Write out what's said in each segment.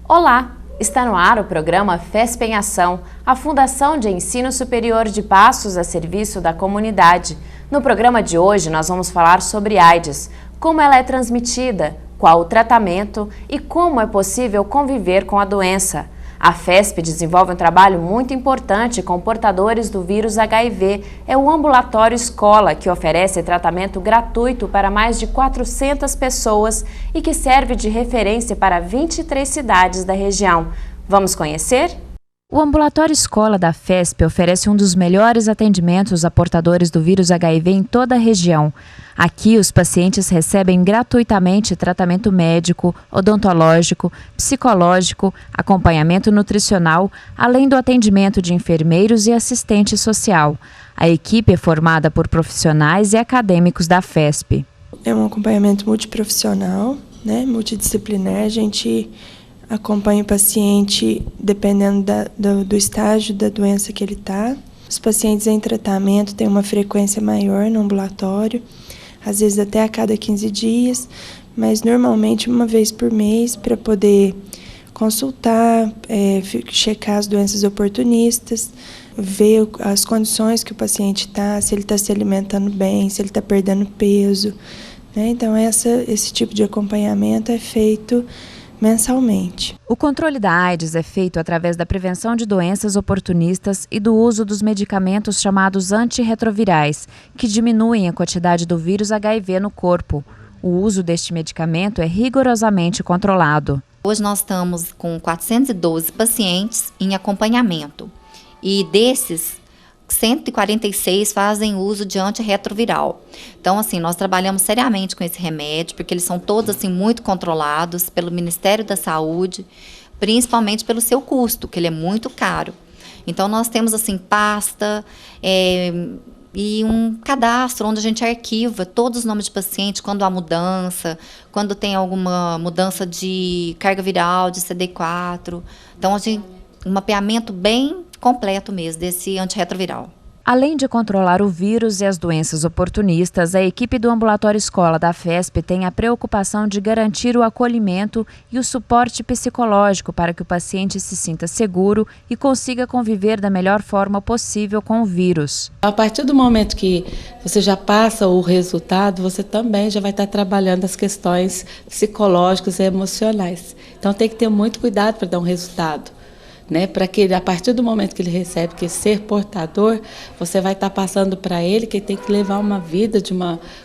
Olá! Está no ar o programa FESP em Ação, a Fundação de Ensino Superior de Passos a serviço da comunidade. No programa de hoje nós vamos falar sobre AIDS, como ela é transmitida, qual o tratamento e como é possível conviver com a doença. A FESP desenvolve um trabalho muito importante com portadores do vírus HIV. É o Ambulatório Escola, que oferece tratamento gratuito para mais de 400 pessoas e que serve de referência para 23 cidades da região. Vamos conhecer? O Ambulatório Escola da FESP oferece um dos melhores atendimentos a portadores do vírus HIV em toda a região. Aqui, os pacientes recebem gratuitamente tratamento médico, odontológico, psicológico, acompanhamento nutricional, além do atendimento de enfermeiros e assistente social. A equipe é formada por profissionais e acadêmicos da FESP. É um acompanhamento multiprofissional, multidisciplinar. A gente acompanha o paciente dependendo do estágio da doença que ele está. Os pacientes em tratamento têm uma frequência maior no ambulatório, às vezes até a cada 15 dias, mas normalmente uma vez por mês, para poder consultar, checar as doenças oportunistas, ver as condições que o paciente está, se ele está se alimentando bem, se ele está perdendo peso. Então, esse tipo de acompanhamento é feito mensalmente. O controle da AIDS é feito através da prevenção de doenças oportunistas e do uso dos medicamentos chamados antirretrovirais, que diminuem a quantidade do vírus HIV no corpo. O uso deste medicamento é rigorosamente controlado. Hoje nós estamos com 412 pacientes em acompanhamento e desses 146 fazem uso de antirretroviral. Então, nós trabalhamos seriamente com esse remédio, porque eles são todos, muito controlados pelo Ministério da Saúde, principalmente pelo seu custo, que ele é muito caro. Então, nós temos, pasta e um cadastro onde a gente arquiva todos os nomes de paciente, quando há mudança, quando tem alguma mudança de carga viral, de CD4. Então, um mapeamento bem completo mesmo desse antirretroviral. Além de controlar o vírus e as doenças oportunistas, a equipe do Ambulatório Escola da FESP tem a preocupação de garantir o acolhimento e o suporte psicológico para que o paciente se sinta seguro e consiga conviver da melhor forma possível com o vírus. A partir do momento que você já passa o resultado, você também já vai estar trabalhando as questões psicológicas e emocionais. Então tem que ter muito cuidado para dar um resultado. Para que a partir do momento que ele recebe que ser portador, você vai estar passando para ele que ele tem que levar uma vida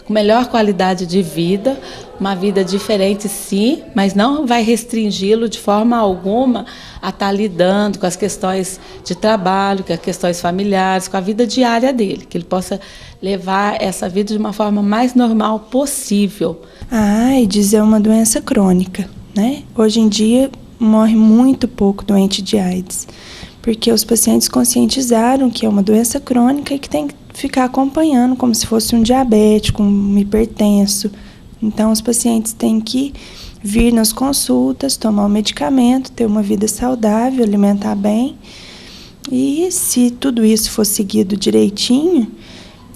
com melhor qualidade de vida, uma vida diferente sim, mas não vai restringi-lo de forma alguma a estar lidando com as questões de trabalho, com as questões familiares, com a vida diária dele, que ele possa levar essa vida de uma forma mais normal possível. A AIDS é uma doença crônica, Hoje em dia morre muito pouco doente de AIDS, porque os pacientes conscientizaram que é uma doença crônica e que tem que ficar acompanhando como se fosse um diabético, um hipertenso. Então, os pacientes têm que vir nas consultas, tomar o medicamento, ter uma vida saudável, alimentar bem. E se tudo isso for seguido direitinho,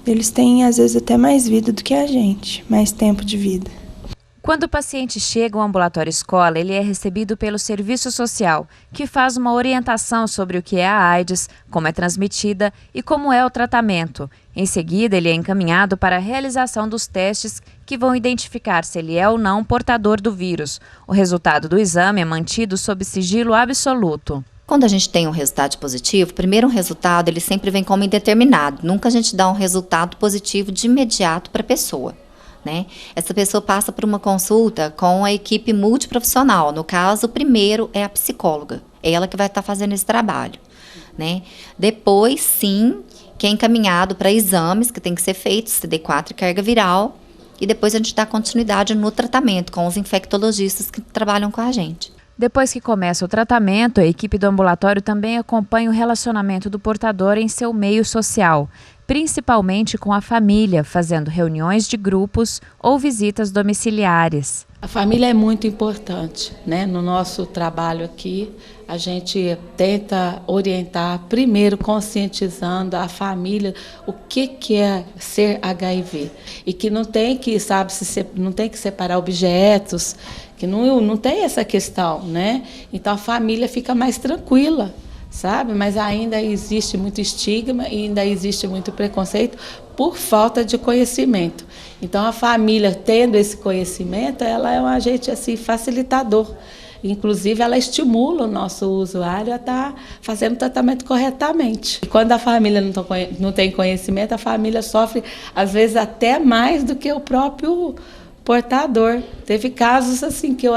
eles têm, às vezes, até mais vida do que a gente, mais tempo de vida. Quando o paciente chega ao ambulatório escola, ele é recebido pelo serviço social, que faz uma orientação sobre o que é a AIDS, como é transmitida e como é o tratamento. Em seguida, ele é encaminhado para a realização dos testes que vão identificar se ele é ou não portador do vírus. O resultado do exame é mantido sob sigilo absoluto. Quando a gente tem um resultado positivo, primeiro um resultado ele sempre vem como indeterminado. Nunca a gente dá um resultado positivo de imediato para a pessoa. Essa pessoa passa por uma consulta com a equipe multiprofissional. No caso, o primeiro é a psicóloga. É ela que vai estar fazendo esse trabalho. Depois, sim, que é encaminhado para exames que tem que ser feitos, CD4 e carga viral. E depois a gente dá continuidade no tratamento com os infectologistas que trabalham com a gente. Depois que começa o tratamento, a equipe do ambulatório também acompanha o relacionamento do portador em seu meio social. principalmente com a família, fazendo reuniões de grupos ou visitas domiciliares. A família é muito importante, né? No nosso trabalho aqui, a gente tenta orientar, primeiro conscientizando a família o que é ser HIV. E que não tem que, não tem que separar objetos, que não tem essa questão, né? Então a família fica mais tranquila, sabe? Mas ainda existe muito estigma e ainda existe muito preconceito por falta de conhecimento. Então, a família, tendo esse conhecimento, ela é um agente assim, facilitador. Inclusive, ela estimula o nosso usuário a estar fazendo o tratamento corretamente. E quando a família não tem conhecimento, a família sofre, às vezes, até mais do que o próprio portador. Teve casos assim que eu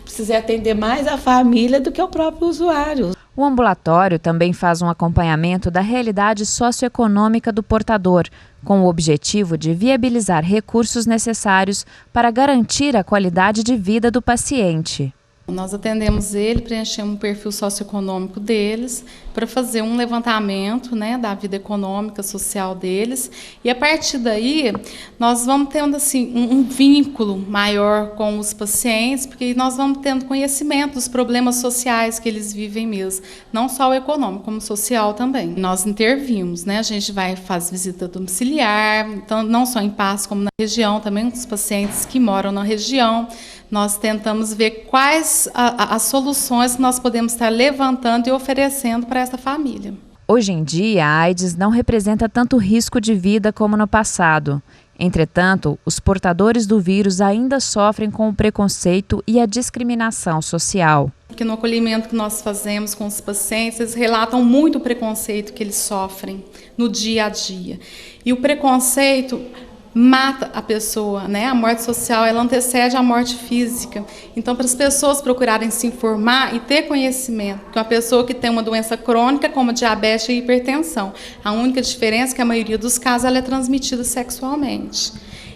precisei atender mais a família do que o próprio usuário. O ambulatório também faz um acompanhamento da realidade socioeconômica do portador, com o objetivo de viabilizar recursos necessários para garantir a qualidade de vida do paciente. Nós atendemos ele, preenchemos um perfil socioeconômico deles, para fazer um levantamento, né, da vida econômica, social deles. E, a partir daí, nós vamos tendo assim, um vínculo maior com os pacientes, porque nós vamos tendo conhecimento dos problemas sociais que eles vivem mesmo. Não só o econômico, como o social também. Nós intervimos, né, a gente faz visita domiciliar, então, não só em Passo, como na região, também os pacientes que moram na região. Nós tentamos ver quais as soluções que nós podemos estar levantando e oferecendo para essa família. Hoje em dia, a AIDS não representa tanto risco de vida como no passado. Entretanto, os portadores do vírus ainda sofrem com o preconceito e a discriminação social. Porque no acolhimento que nós fazemos com os pacientes, eles relatam muito o preconceito que eles sofrem no dia a dia. E o preconceito mata a pessoa, né? A morte social, ela antecede a morte física. Então, para as pessoas procurarem se informar e ter conhecimento, que uma pessoa que tem uma doença crônica, como diabetes e hipertensão, a única diferença é que a maioria dos casos ela é transmitida sexualmente.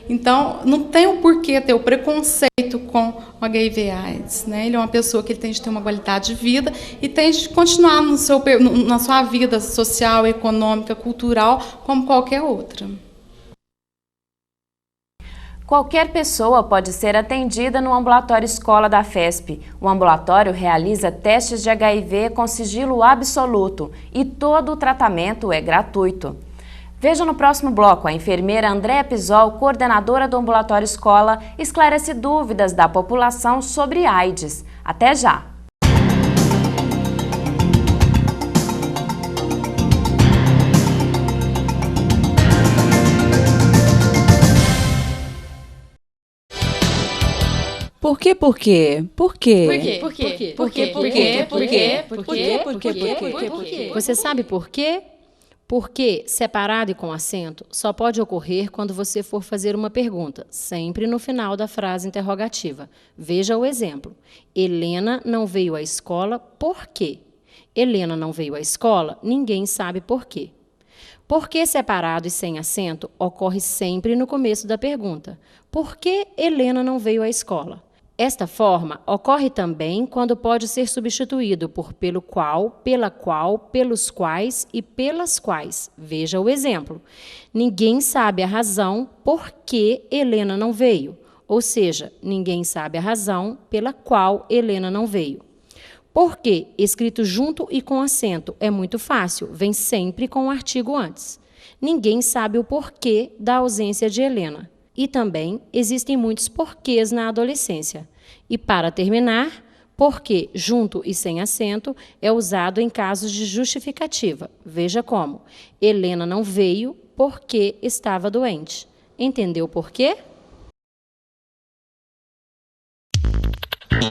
Então, não tem o porquê ter o preconceito com o HIV/AIDS, né? Ele é uma pessoa que ele tem de ter uma qualidade de vida e tem de continuar na sua vida social, econômica, cultural, como qualquer outra. Qualquer pessoa pode ser atendida no ambulatório escola da FESP. O ambulatório realiza testes de HIV com sigilo absoluto e todo o tratamento é gratuito. Veja no próximo bloco, a enfermeira Andréa Pisol, coordenadora do ambulatório escola, esclarece dúvidas da população sobre AIDS. Até já! Por quê? Por quê? Por quê? Por quê? Por quê? Por quê? Por quê? Por quê? Por quê? Por quê? Por quê? Você sabe por quê? Porque, separado e com acento, só pode ocorrer quando você for fazer uma pergunta, sempre no final da frase interrogativa. Veja o exemplo. Helena não veio à escola por quê? Helena não veio à escola, ninguém sabe por quê. Porque separado e sem acento ocorre sempre no começo da pergunta. Por que Helena não veio à escola? Esta forma ocorre também quando pode ser substituído por pelo qual, pela qual, pelos quais e pelas quais. Veja o exemplo. Ninguém sabe a razão por que Helena não veio, ou seja, ninguém sabe a razão pela qual Helena não veio. Porque, escrito junto e com acento, é muito fácil, vem sempre com o artigo antes. Ninguém sabe o porquê da ausência de Helena. E também existem muitos porquês na adolescência. E, para terminar, porque, junto e sem acento, é usado em casos de justificativa. Veja como. Helena não veio porque estava doente. Entendeu por quê?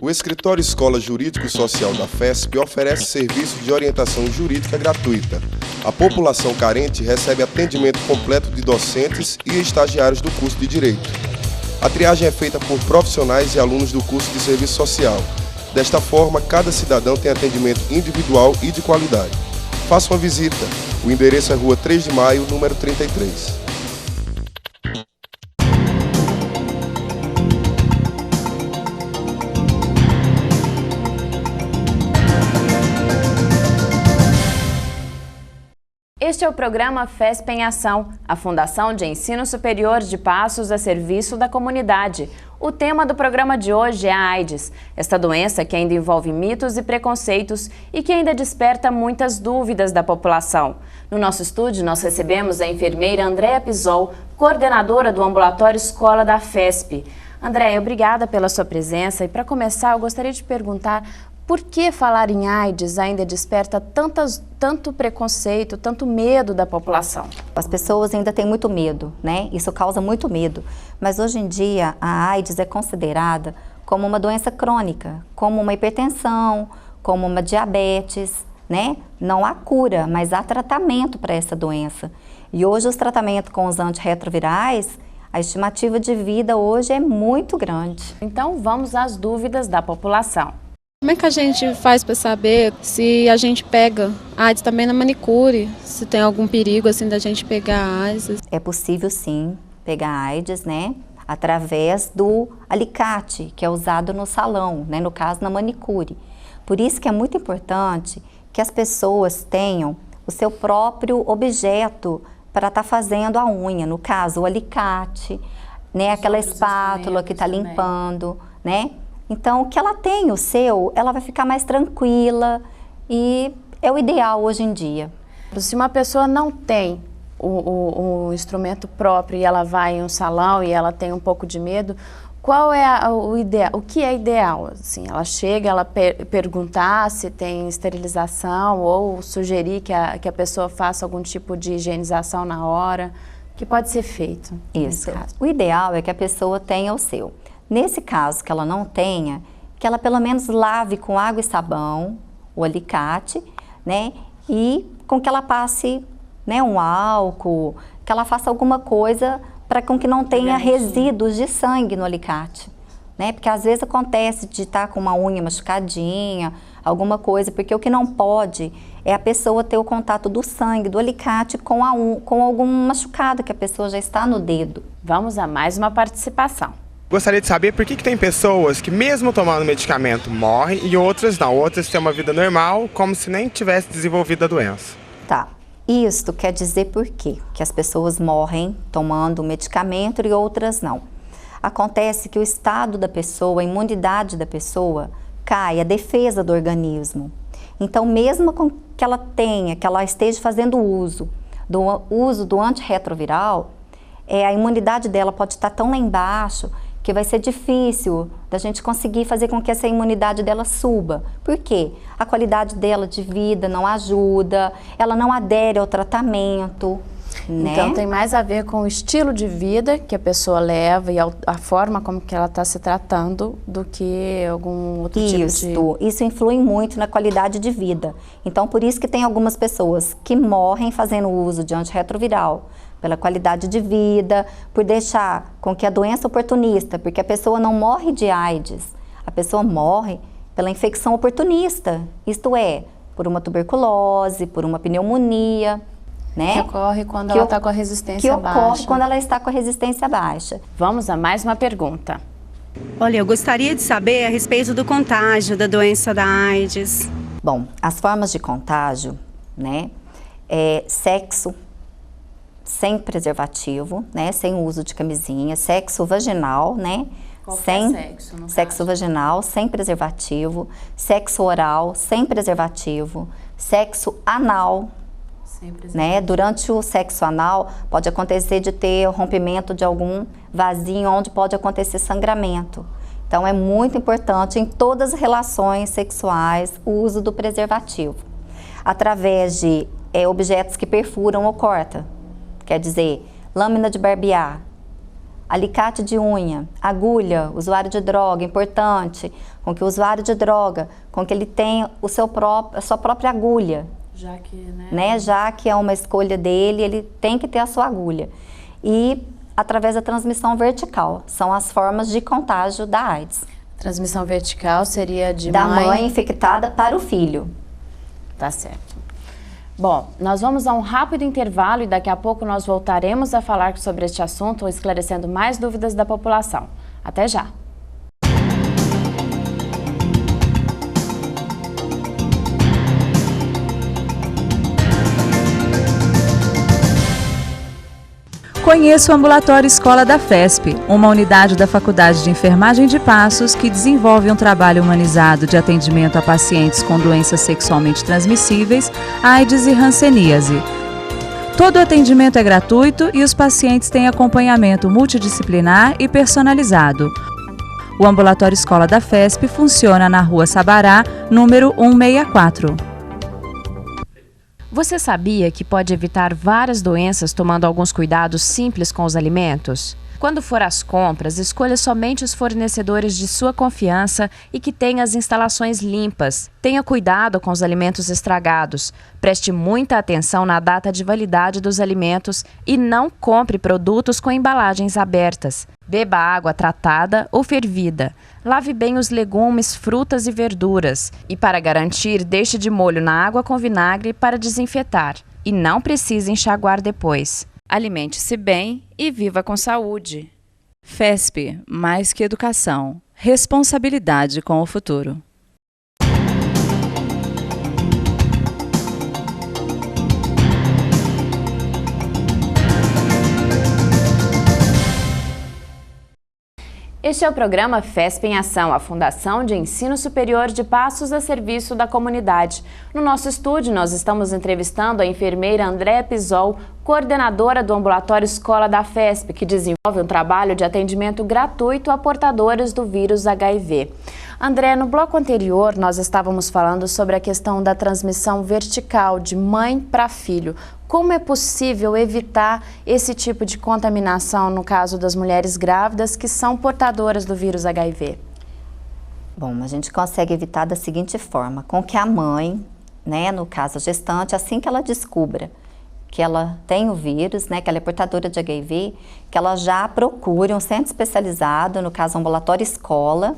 O Escritório Escola Jurídico e Social da FESP oferece serviços de orientação jurídica gratuita. A população carente recebe atendimento completo de docentes e estagiários do curso de Direito. A triagem é feita por profissionais e alunos do curso de Serviço Social. Desta forma, cada cidadão tem atendimento individual e de qualidade. Faça uma visita. O endereço é Rua 3 de Maio, número 33. Este é o programa FESP em Ação, a Fundação de Ensino Superior de Passos a serviço da comunidade. O tema do programa de hoje é a AIDS, esta doença que ainda envolve mitos e preconceitos e que ainda desperta muitas dúvidas da população. No nosso estúdio, nós recebemos a enfermeira Andréa Pisol, coordenadora do Ambulatório Escola da FESP. Andréa, obrigada pela sua presença e, para começar, eu gostaria de perguntar por que falar em AIDS ainda desperta tanto preconceito, tanto medo da população? As pessoas ainda têm muito medo, né? Isso causa muito medo. Mas hoje em dia a AIDS é considerada como uma doença crônica, como uma hipertensão, como uma diabetes, né? Não há cura, mas há tratamento para essa doença. E hoje os tratamentos com os antirretrovirais, a estimativa de vida hoje é muito grande. Então vamos às dúvidas da população. Como é que a gente faz para saber se a gente pega AIDS também na manicure? Se tem algum perigo assim da gente pegar AIDS? É possível sim pegar AIDS, né? Através do alicate, que é usado no salão, né? No caso na manicure. Por isso que é muito importante que as pessoas tenham o seu próprio objeto para estar fazendo a unha. No caso, o alicate, né? Aquela espátula que está limpando, né? Então, que ela tenha o seu, ela vai ficar mais tranquila e é o ideal hoje em dia. Se uma pessoa não tem o instrumento próprio e ela vai em um salão e ela tem um pouco de medo, qual é o ideal? O que é ideal? Assim, ela chega, ela perguntar se tem esterilização ou sugerir que a pessoa faça algum tipo de higienização na hora, que pode ser feito. Isso. O ideal é que a pessoa tenha o seu. Nesse caso que ela não tenha, que ela pelo menos lave com água e sabão o alicate, né? E com que ela passe, né, um álcool, que ela faça alguma coisa para com que não tenha resíduos de sangue no alicate, né? Porque às vezes acontece de estar com uma unha machucadinha, alguma coisa, porque o que não pode é a pessoa ter o contato do sangue, do alicate com algum machucado que a pessoa já está no dedo. Vamos a mais uma participação. Gostaria de saber por que tem pessoas que mesmo tomando medicamento morrem e outras não, outras têm uma vida normal, como se nem tivesse desenvolvido a doença. Tá, isto quer dizer por quê? Que as pessoas morrem tomando medicamento e outras não. Acontece que o estado da pessoa, a imunidade da pessoa cai, a defesa do organismo. Então mesmo com que ela esteja fazendo uso do antirretroviral, a imunidade dela pode estar tão lá embaixo que vai ser difícil da gente conseguir fazer com que essa imunidade dela suba. Por quê? A qualidade dela de vida não ajuda, ela não adere ao tratamento, né? Então tem mais a ver com o estilo de vida que a pessoa leva e a forma como que ela está se tratando do que algum outro tipo de... Isso influi muito na qualidade de vida. Então por isso que tem algumas pessoas que morrem fazendo uso de antirretroviral, pela qualidade de vida, por deixar com que a doença oportunista, porque a pessoa não morre de AIDS, a pessoa morre pela infecção oportunista, isto é, por uma tuberculose, por uma pneumonia, né? Que ocorre quando ela está com a resistência baixa. Que ocorre quando ela está com a resistência baixa. Vamos a mais uma pergunta. Olha, eu gostaria de saber a respeito do contágio da doença da AIDS. Bom, as formas de contágio, né, sexo sem preservativo, né, sem uso de camisinha, sexo vaginal, né, sexo vaginal, sem preservativo, sexo oral, sem preservativo, sexo anal, né, durante o sexo anal pode acontecer de ter o rompimento de algum vasinho onde pode acontecer sangramento. Então é muito importante em todas as relações sexuais o uso do preservativo. Através de objetos que perfuram ou cortam. Quer dizer, lâmina de barbear, alicate de unha, agulha, usuário de droga, importante, com que o usuário de droga, com que ele tenha a sua própria agulha. Já que é uma escolha dele, ele tem que ter a sua agulha. E através da transmissão vertical, são as formas de contágio da AIDS. Transmissão vertical seria da mãe infectada para o filho. Tá certo. Bom, nós vamos a um rápido intervalo e daqui a pouco nós voltaremos a falar sobre este assunto, esclarecendo mais dúvidas da população. Até já! Conheça o Ambulatório Escola da FESP, uma unidade da Faculdade de Enfermagem de Passos que desenvolve um trabalho humanizado de atendimento a pacientes com doenças sexualmente transmissíveis, AIDS e hanseníase. Todo o atendimento é gratuito e os pacientes têm acompanhamento multidisciplinar e personalizado. O Ambulatório Escola da FESP funciona na Rua Sabará, número 164. Você sabia que pode evitar várias doenças tomando alguns cuidados simples com os alimentos? Quando for às compras, escolha somente os fornecedores de sua confiança e que tenham as instalações limpas. Tenha cuidado com os alimentos estragados. Preste muita atenção na data de validade dos alimentos e não compre produtos com embalagens abertas. Beba água tratada ou fervida. Lave bem os legumes, frutas e verduras. E para garantir, deixe de molho na água com vinagre para desinfetar. E não precisa enxaguar depois. Alimente-se bem e viva com saúde. FESP, mais que educação, responsabilidade com o futuro. Este é o programa FESP em Ação, a Fundação de Ensino Superior de Passos a serviço da comunidade. No nosso estúdio, nós estamos entrevistando a enfermeira Andréa Pisol, coordenadora do Ambulatório Escola da FESP, que desenvolve um trabalho de atendimento gratuito a portadores do vírus HIV. André, no bloco anterior nós estávamos falando sobre a questão da transmissão vertical de mãe para filho. Como é possível evitar esse tipo de contaminação no caso das mulheres grávidas que são portadoras do vírus HIV? Bom, a gente consegue evitar da seguinte forma, com que a mãe, né, no caso a gestante, assim que ela descubra que ela tem o vírus, né, que ela é portadora de HIV, que ela já procure um centro especializado, no caso ambulatório escola,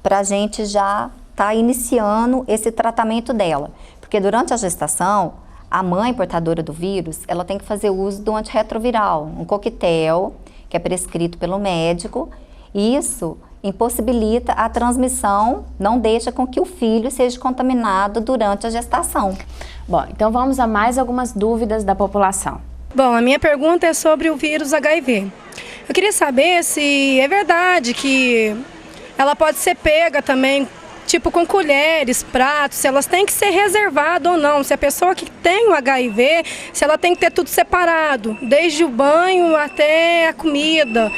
para a gente já estar iniciando esse tratamento dela. Porque durante a gestação, a mãe portadora do vírus, ela tem que fazer uso do antirretroviral, um coquetel que é prescrito pelo médico. E isso impossibilita a transmissão, não deixa com que o filho seja contaminado durante a gestação. Bom, então vamos a mais algumas dúvidas da população. Bom, a minha pergunta é sobre o vírus HIV. Eu queria saber se é verdade que ela pode ser pega também, tipo com colheres, pratos, se elas têm que ser reservadas ou não. Se a pessoa que tem o HIV, se ela tem que ter tudo separado, desde o banho até a comida.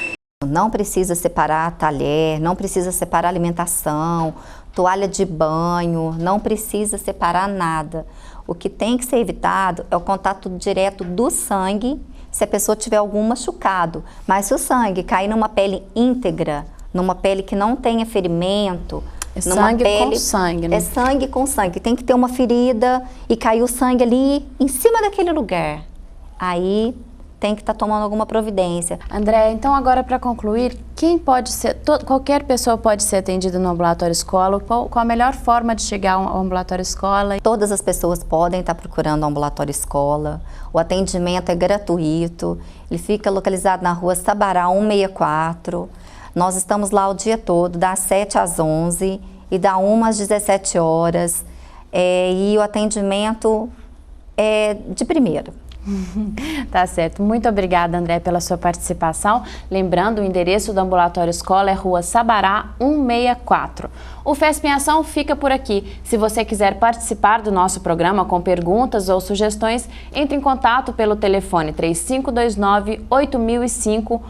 Não precisa separar talher, não precisa separar alimentação, toalha de banho, não precisa separar nada. O que tem que ser evitado é o contato direto do sangue, se a pessoa tiver algum machucado. Mas se o sangue cair numa pele íntegra, numa pele que não tenha ferimento, é sangue pele, com sangue, né? É sangue com sangue. Tem que ter uma ferida e cair o sangue ali em cima daquele lugar. Aí tem que estar tomando alguma providência. André, então agora para concluir, quem pode ser, qualquer pessoa pode ser atendida no ambulatório escola? Qual a melhor forma de chegar ao ambulatório escola? Todas as pessoas podem estar procurando o ambulatório escola. O atendimento é gratuito. Ele fica localizado na Rua Sabará 164. Nós estamos lá o dia todo, das 7 às 11 e da 1 às 17 horas. E o atendimento é de primeira. Tá certo. Muito obrigada, André, pela sua participação. Lembrando, o endereço do ambulatório escola é Rua Sabará 164. O FESP em Ação fica por aqui. Se você quiser participar do nosso programa com perguntas ou sugestões, entre em contato pelo telefone 3529-8005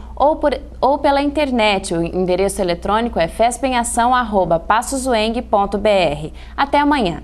ou pela internet. O endereço eletrônico é fespemação@passosueng.br. Até amanhã.